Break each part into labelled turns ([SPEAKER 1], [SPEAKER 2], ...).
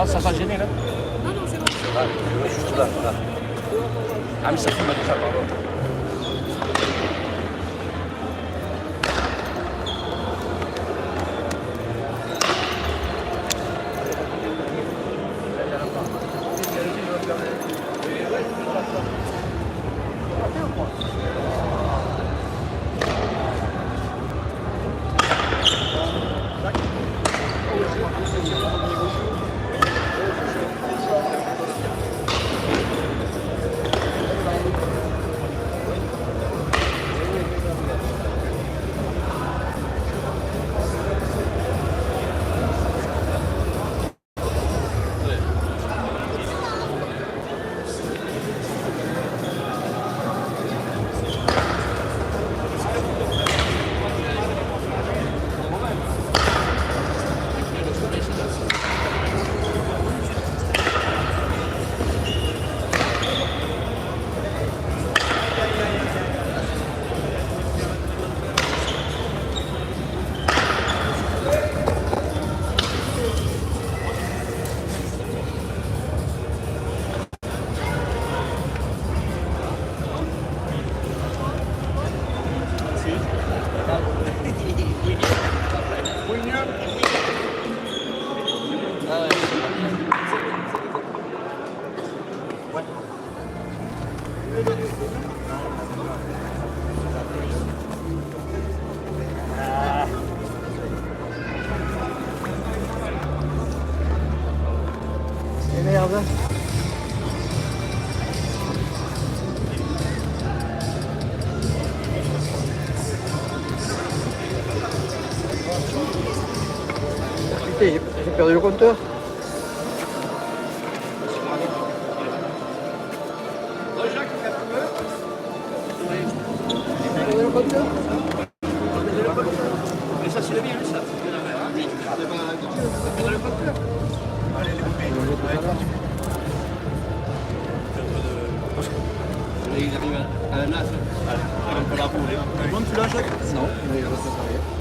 [SPEAKER 1] Ça t'a gêné là?
[SPEAKER 2] Non, non, c'est bon.
[SPEAKER 1] Ah, juste là, là. Ah, mais ça filme déjà, pardon.
[SPEAKER 3] Merde. Putain, j'ai perdu le compteur.
[SPEAKER 1] Mais ça, c'est le bien, ça. Il arrive à la nage. Un peu la boule. C'est bon, tu l'as, Jacques?
[SPEAKER 3] Non, mais il reste à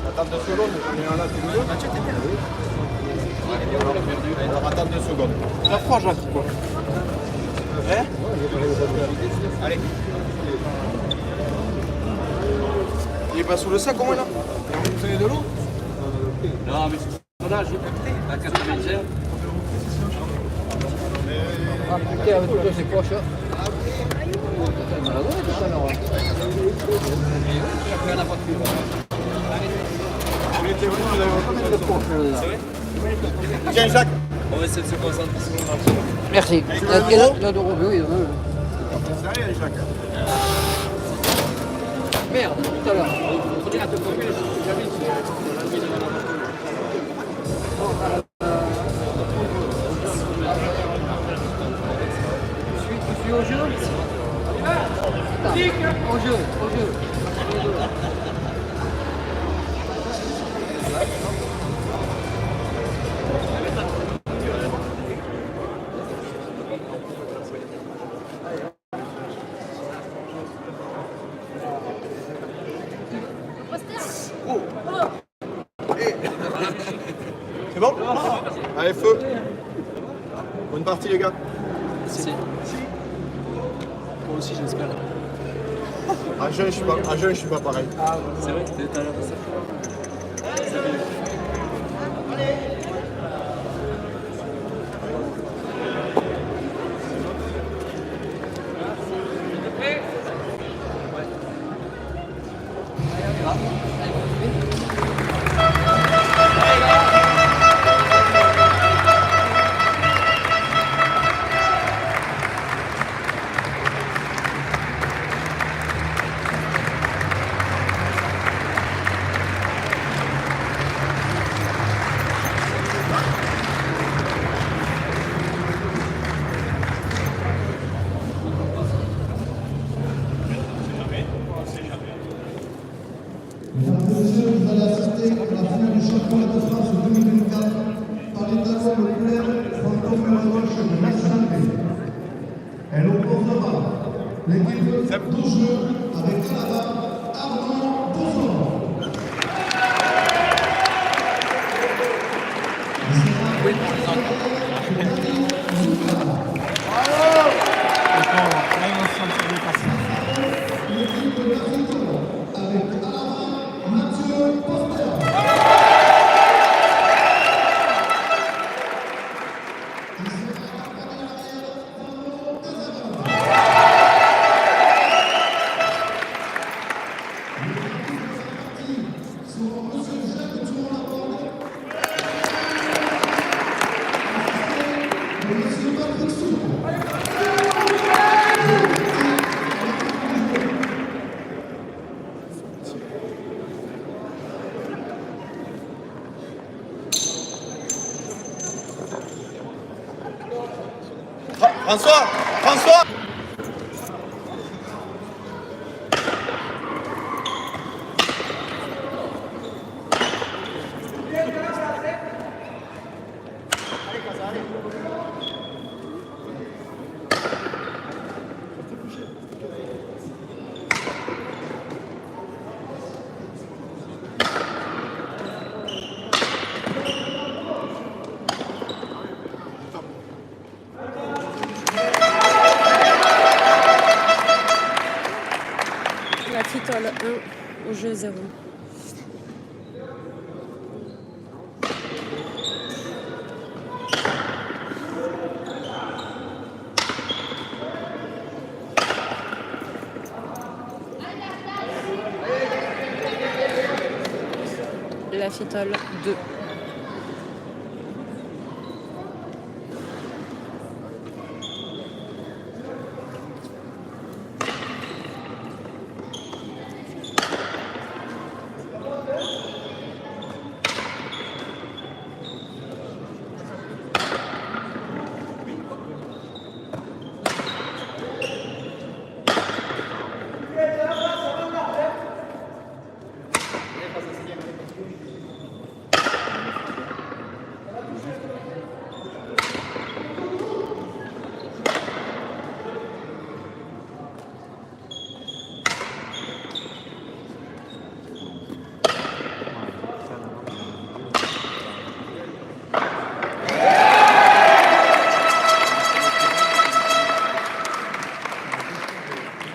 [SPEAKER 4] Attends 2 secondes, on est là tous les deux.
[SPEAKER 1] Mathieu, t'es bien.
[SPEAKER 4] Alors attends 2 secondes.
[SPEAKER 1] T'as froid, Jacques, ou quoi? Hein?
[SPEAKER 4] Allez. Il est pas sous le sac au moins là? Vous avez de l'eau?
[SPEAKER 1] Non, mais c'est là, j'ai capté. À 80.
[SPEAKER 3] Ah putain, avec tout ça, c'est proche. On a la donné tout à l'heure.
[SPEAKER 1] J'ai pris la voiture.
[SPEAKER 4] Il était venu, vous avez
[SPEAKER 3] Combien de proches là?
[SPEAKER 4] Tiens Jacques.
[SPEAKER 1] On va essayer de se concentrer sur le marché.
[SPEAKER 3] Merci. Il y a de roues, oui, il y en a un.
[SPEAKER 4] Ça arrive Jacques.
[SPEAKER 3] Merde, tout à l'heure.
[SPEAKER 1] Faut dire à te couper, jamais
[SPEAKER 3] Tu suis au jeu? Au jeu, au jeu.
[SPEAKER 4] C'est bon? Allez, feu. Bonne partie les gars.
[SPEAKER 1] Merci. Moi aussi, j'espère.
[SPEAKER 4] À jeun, je suis pas pareil.
[SPEAKER 1] C'est vrai que t'étais tout à l'heure.
[SPEAKER 5] Mesdames et messieurs, vous allez assister à la finale du championnat de France 2024 par l'étalon le clair fantôme à gauche de nationalité. Elle opposera l'équipe d'Auge avec Canada Armand Boson.
[SPEAKER 1] Oui,
[SPEAKER 5] le monsieur Patrick Souko.
[SPEAKER 4] François, François.
[SPEAKER 2] La Fitole 1 au jeu 0. La Fitole 2.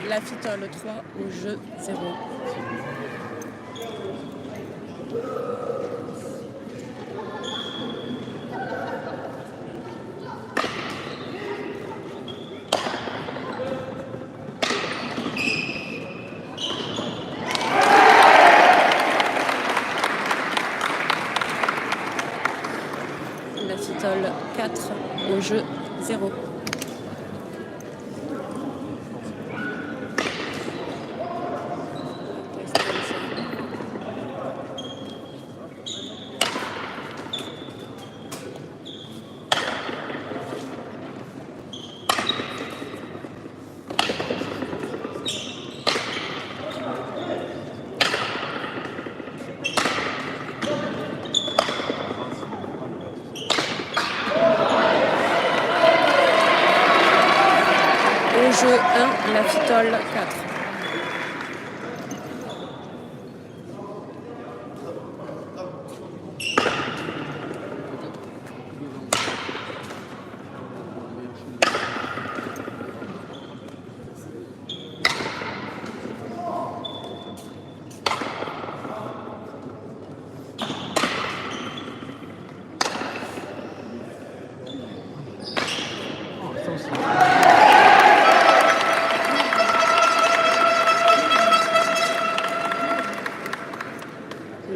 [SPEAKER 2] La Fitole 3 au jeu 0. La Fitole 4 au jeu 0. Au jeu 1, la Fitole 4.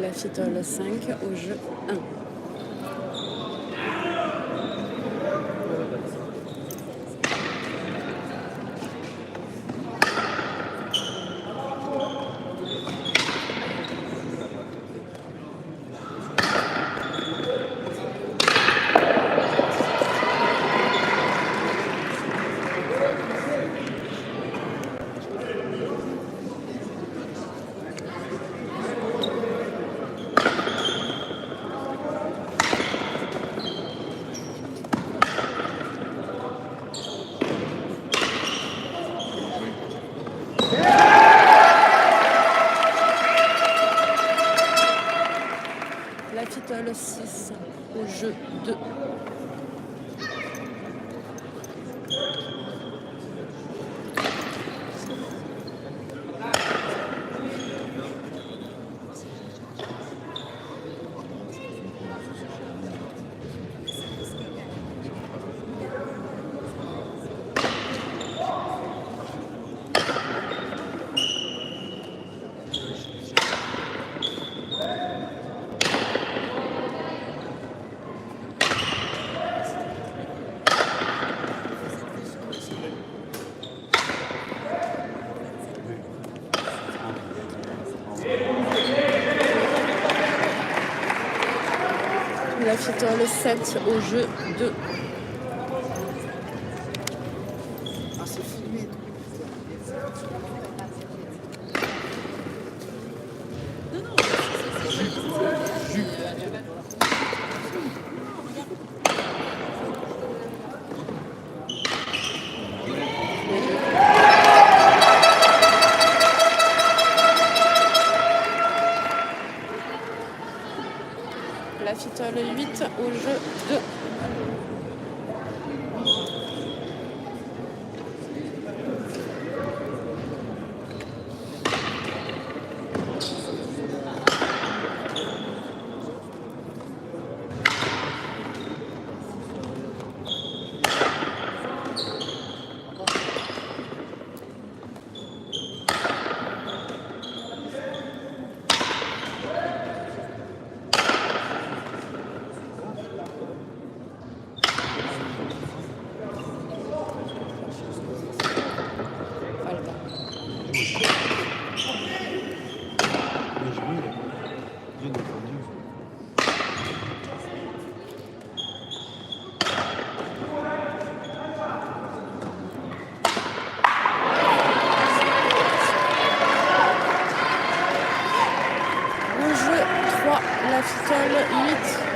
[SPEAKER 2] La Fitole 5 au jeu 1. La Fitole 6 au jeu 2. Fitole 7 au jeu 2. La Fitole 8 au jeu 2. La Fitole 8.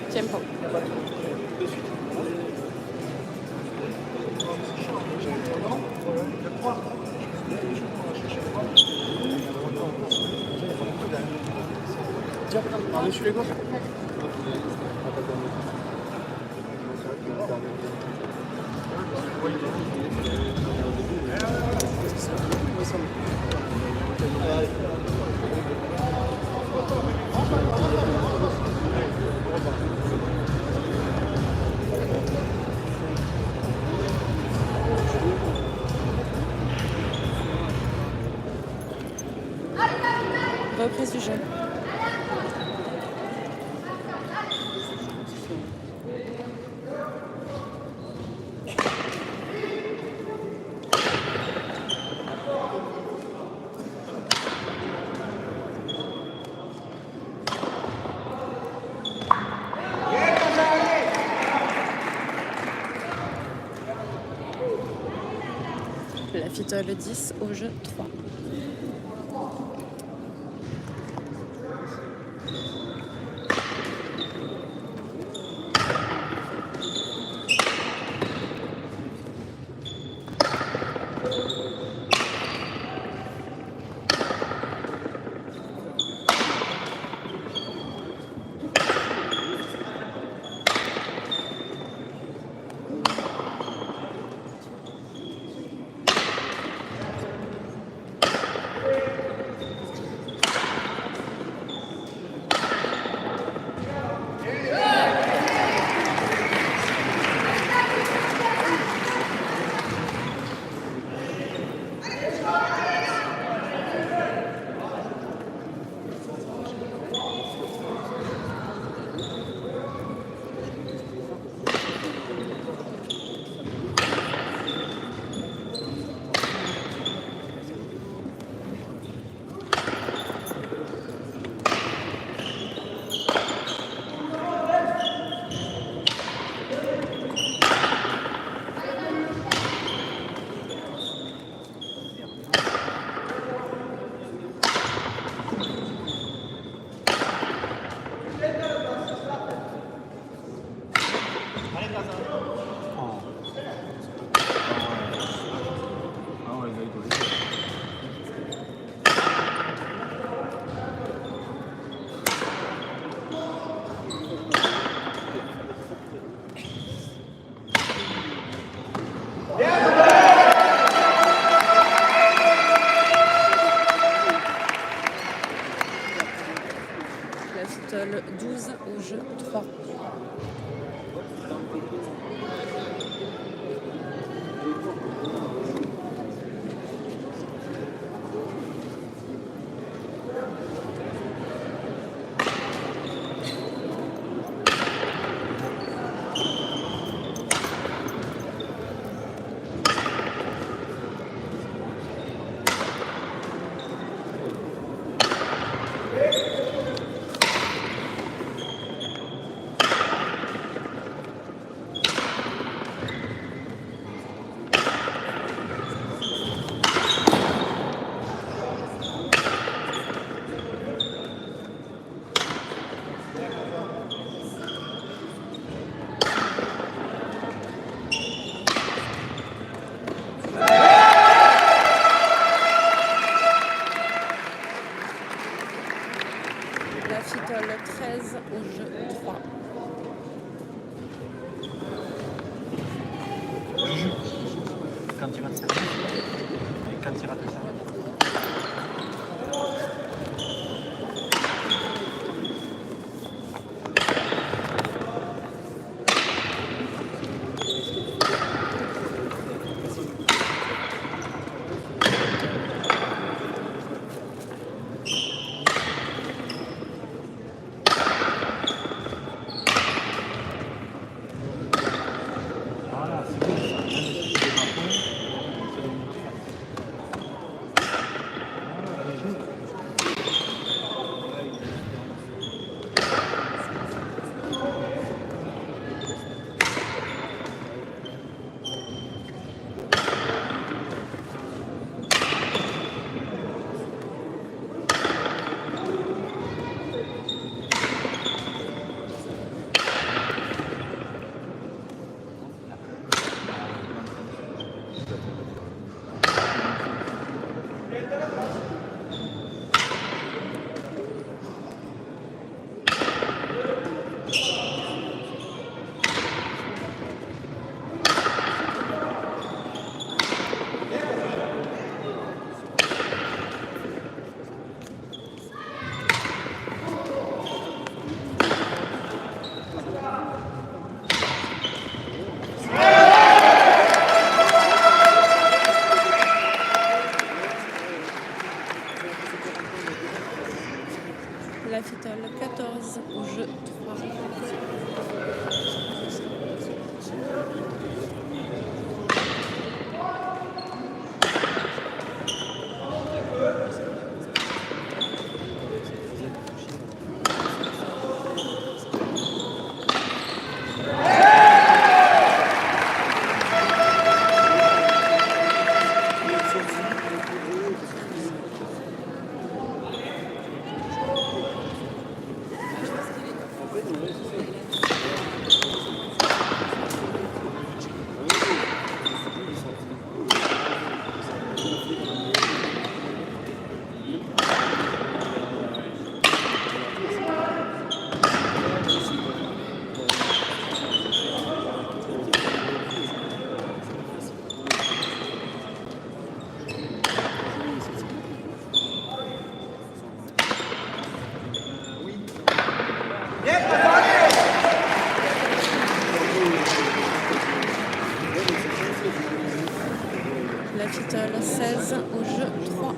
[SPEAKER 2] Tiempo.
[SPEAKER 4] Par-dessus les gauches.
[SPEAKER 2] Reprise du jeu. La fitole 10 au jeu 3. La fitole 12 au jeu 3. La fitole 13 au jeu 3.
[SPEAKER 1] Quand il rate ça. Et quand il rate ça. Voilà, c'est bon ça. Même si c'est pas bon, c'est bon. Voilà, les jeux.
[SPEAKER 2] La Fitole 14 au jeu 3. La Fitole 16 au jeu 3.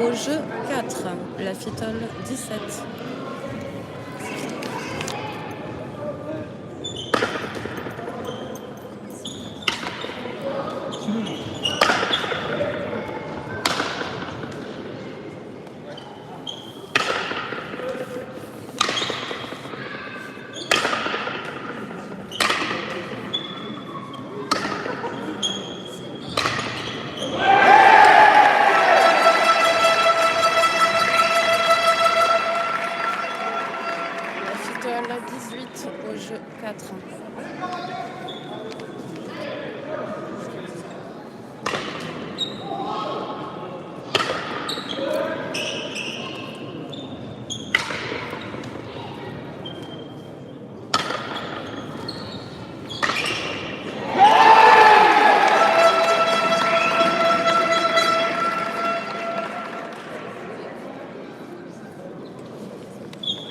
[SPEAKER 2] Au jeu 4, la Fitole 17. La 18 au jeu 4.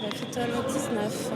[SPEAKER 2] La Fitole 19.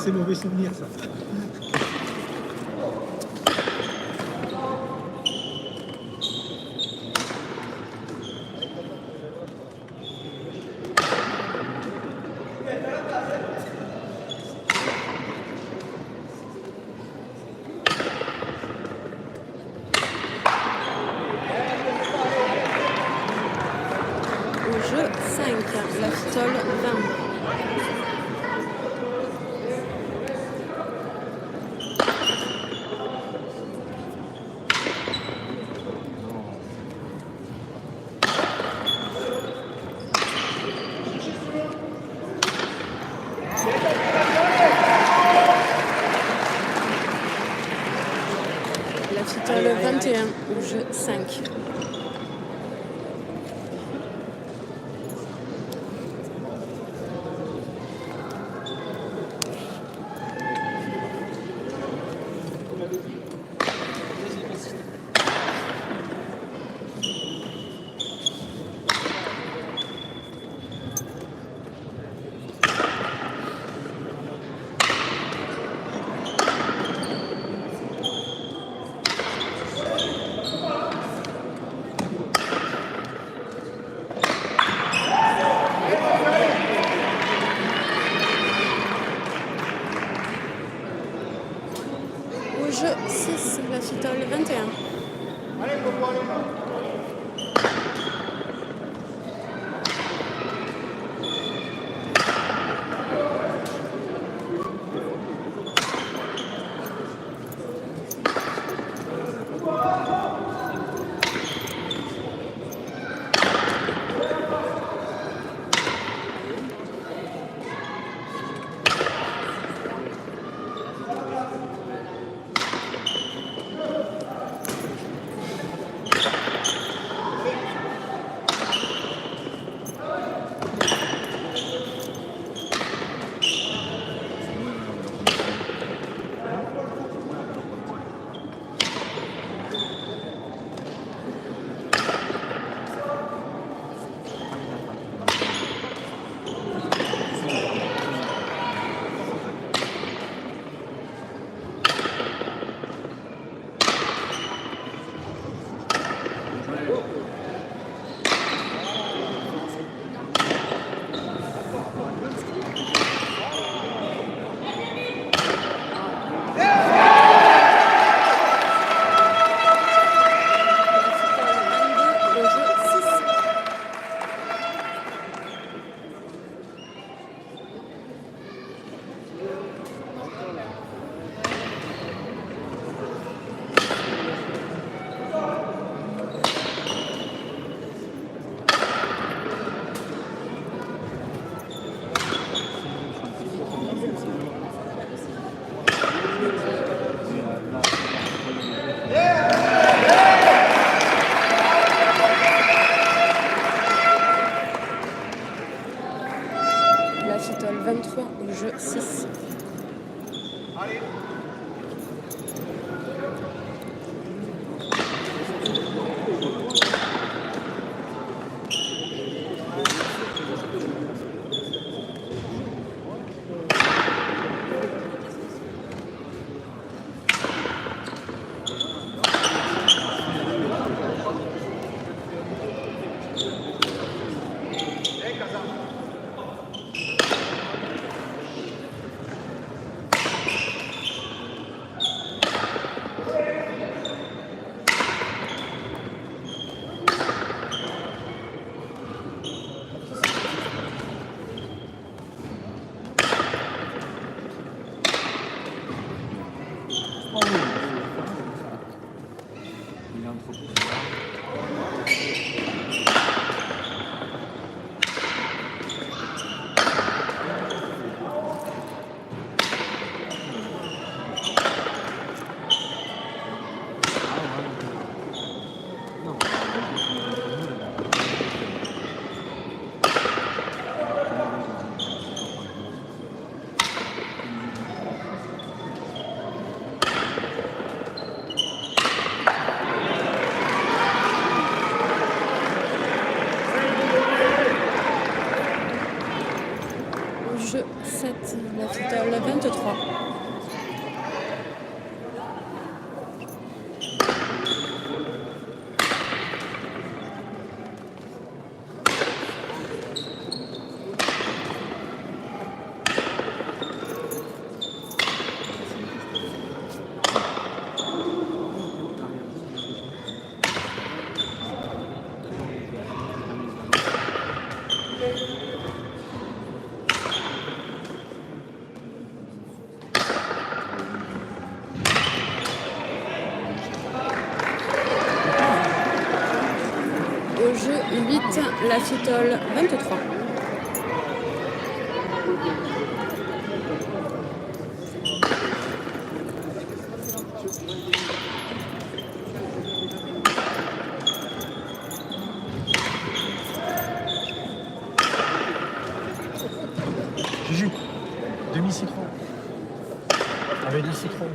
[SPEAKER 6] c'est mauvais souvenir ça.
[SPEAKER 2] Au jeu 5, la fitole 20. La fitole 21 au jeu 5. Au jeu 6, la fitole 21. la Fitole 23.
[SPEAKER 6] Juju, demi-citron. Avec du citron.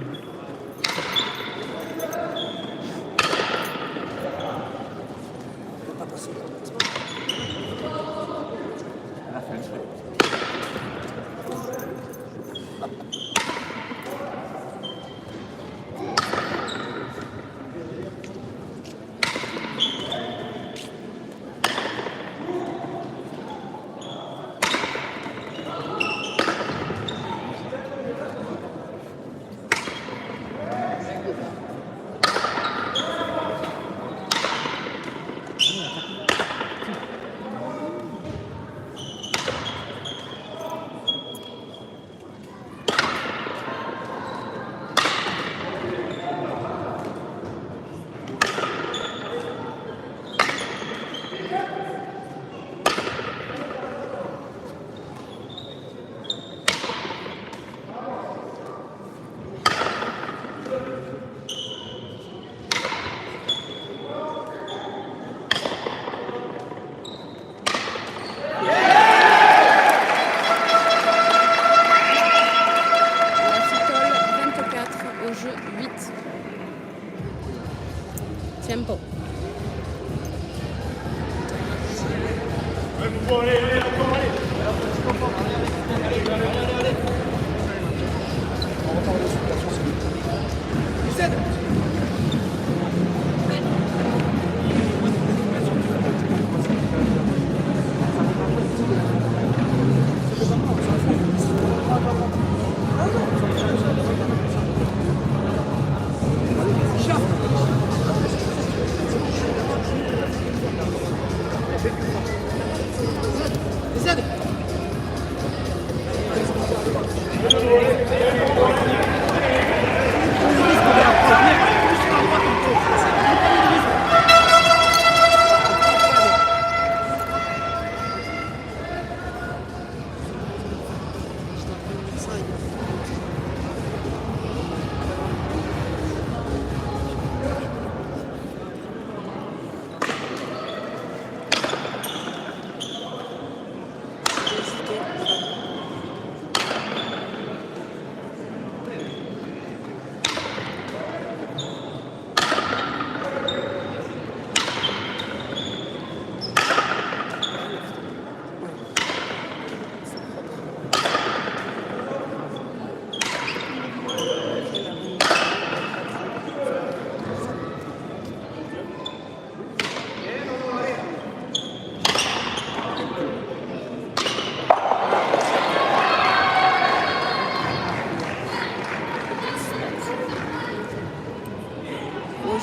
[SPEAKER 2] Tempo.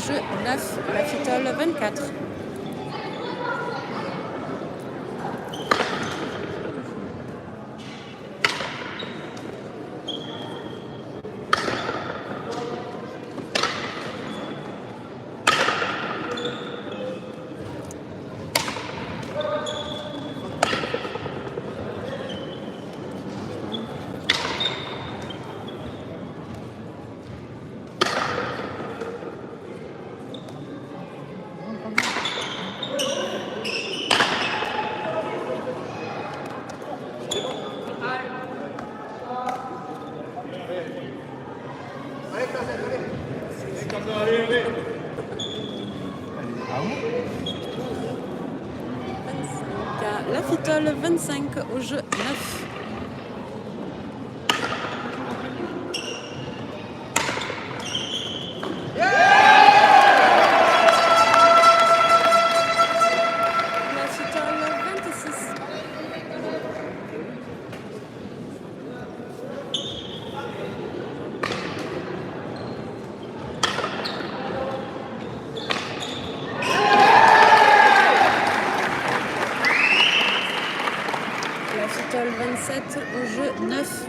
[SPEAKER 2] Jeu 9, la Fitole 24. La Fitole 25 au jeu 9. La Fitole 26. La Fitole 27 au jeu 9.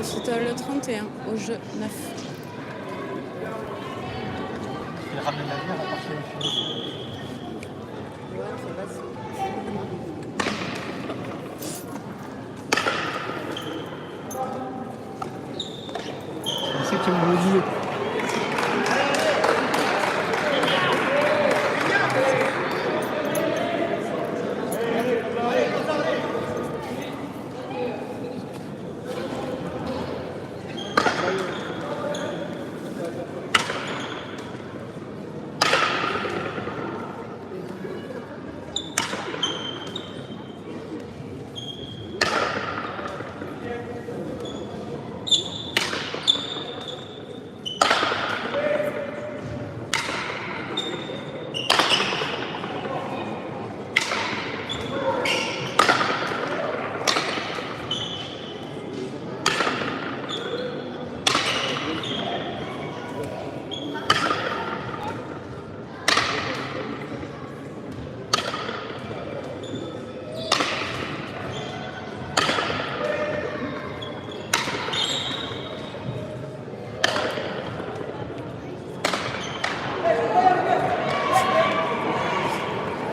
[SPEAKER 2] Fitole 31 au jeu 9.
[SPEAKER 6] Il ramène la bière à partir du fini. C'est qui me le dit.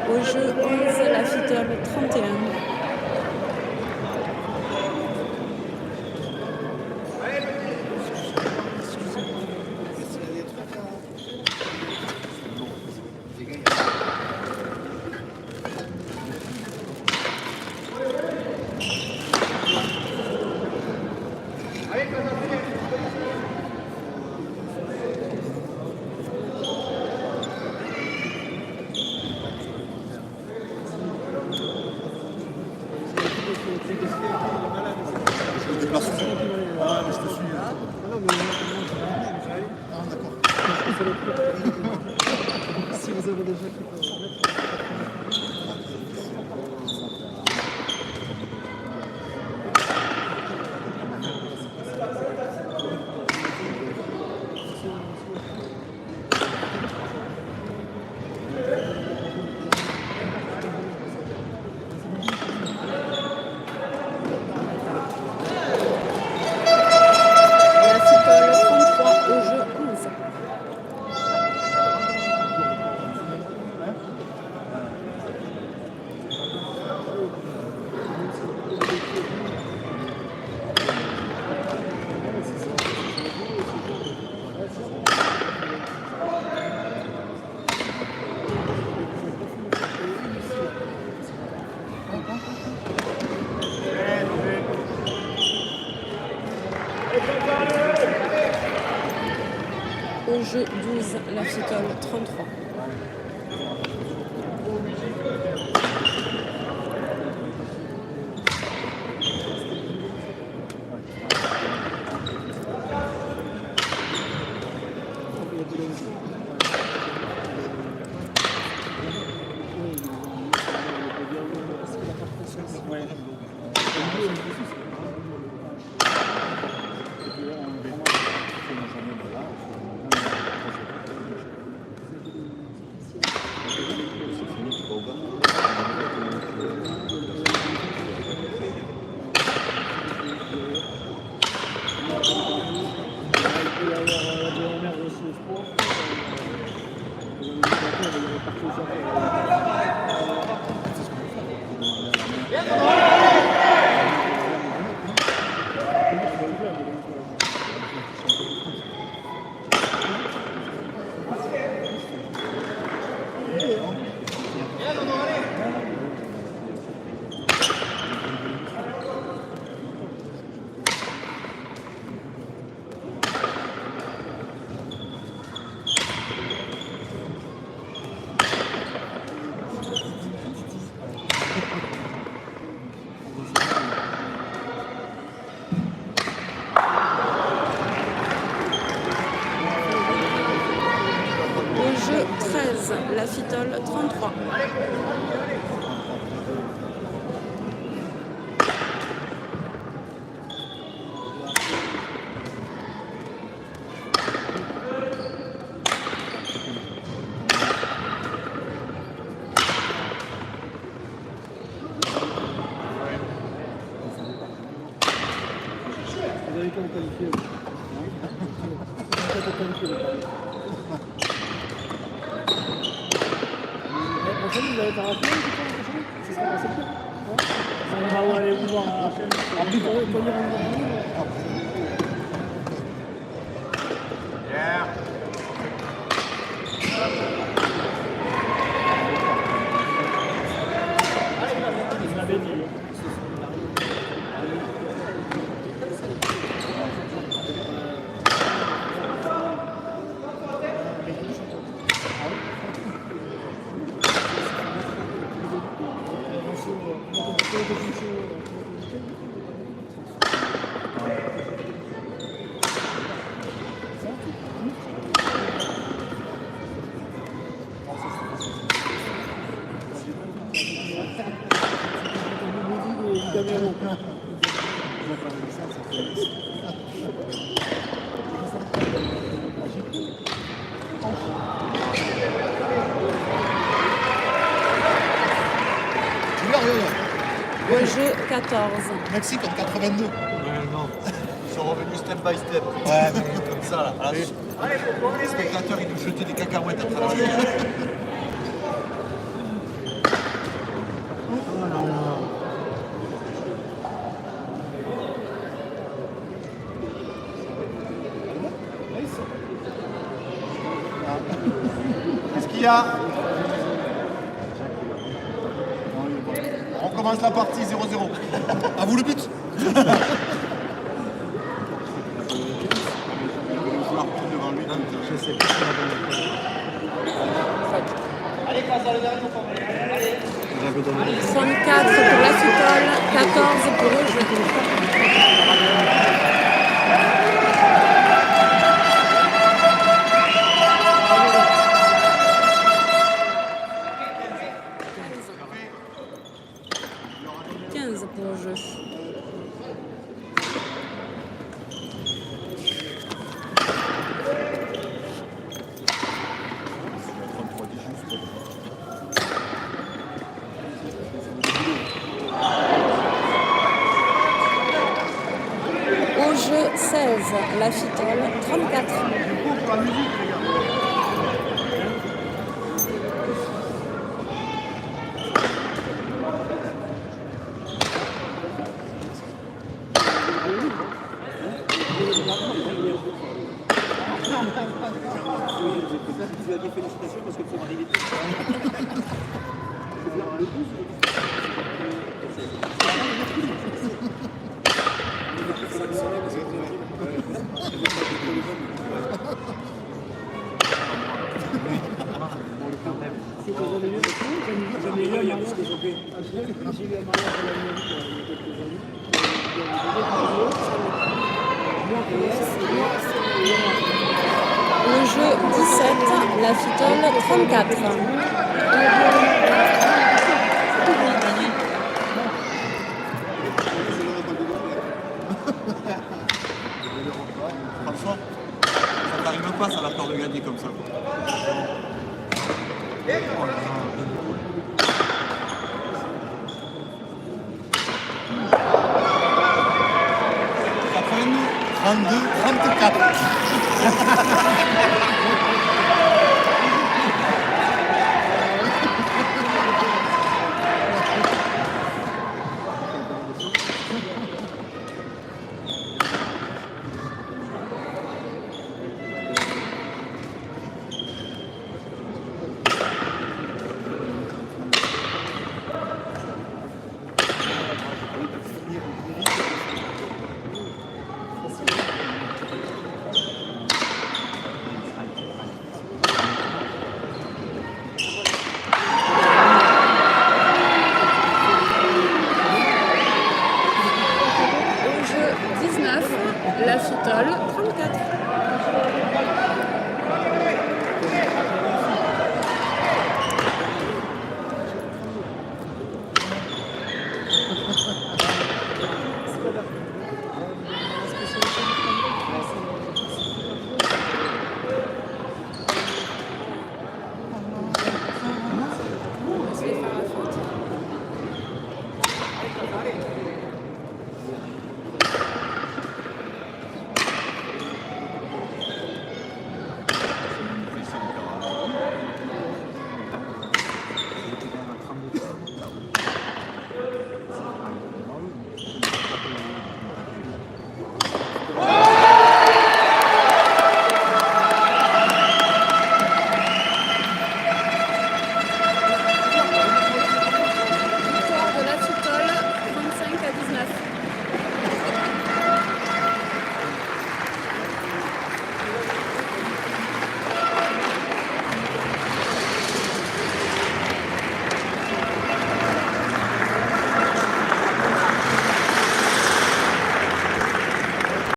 [SPEAKER 2] Au jeu 11, la Fitole 31.
[SPEAKER 4] Ah, mais je te suis. Ah, d'accord. Si vous avez déjà
[SPEAKER 2] La Fitole 33 au jeu 11. Au jeu 12, la Fitole 33. Au jeu 13, la Fitole 33.
[SPEAKER 3] Vous avez compris.
[SPEAKER 6] vous avez pas rappelé, c'est ça, c'est ça. On va aller vous voir après pour lire
[SPEAKER 2] Au jeu 14.
[SPEAKER 4] Mexique en 82.
[SPEAKER 6] Ouais, non.
[SPEAKER 4] Ils sont revenus step by step. Ouais, mais comme ça, là. Les spectateurs, ils nous jetaient des cacahuètes à travers les Qu'est-ce qu'il y a? On commence la partie 0-0. À vous le but.
[SPEAKER 2] Allez, passe dans le dernier tour. 64 pour la Fitole, 14 pour le jeu. Pour le jeu. Au jeu 16, la Fitole, 34.
[SPEAKER 1] Félicitations parce que pour arriver
[SPEAKER 2] Le jeu 17, la Fitole, 34.
[SPEAKER 4] Franchement, ça t'arrive pas, ça a peur de gagner comme ça. Ça fait 32, 34.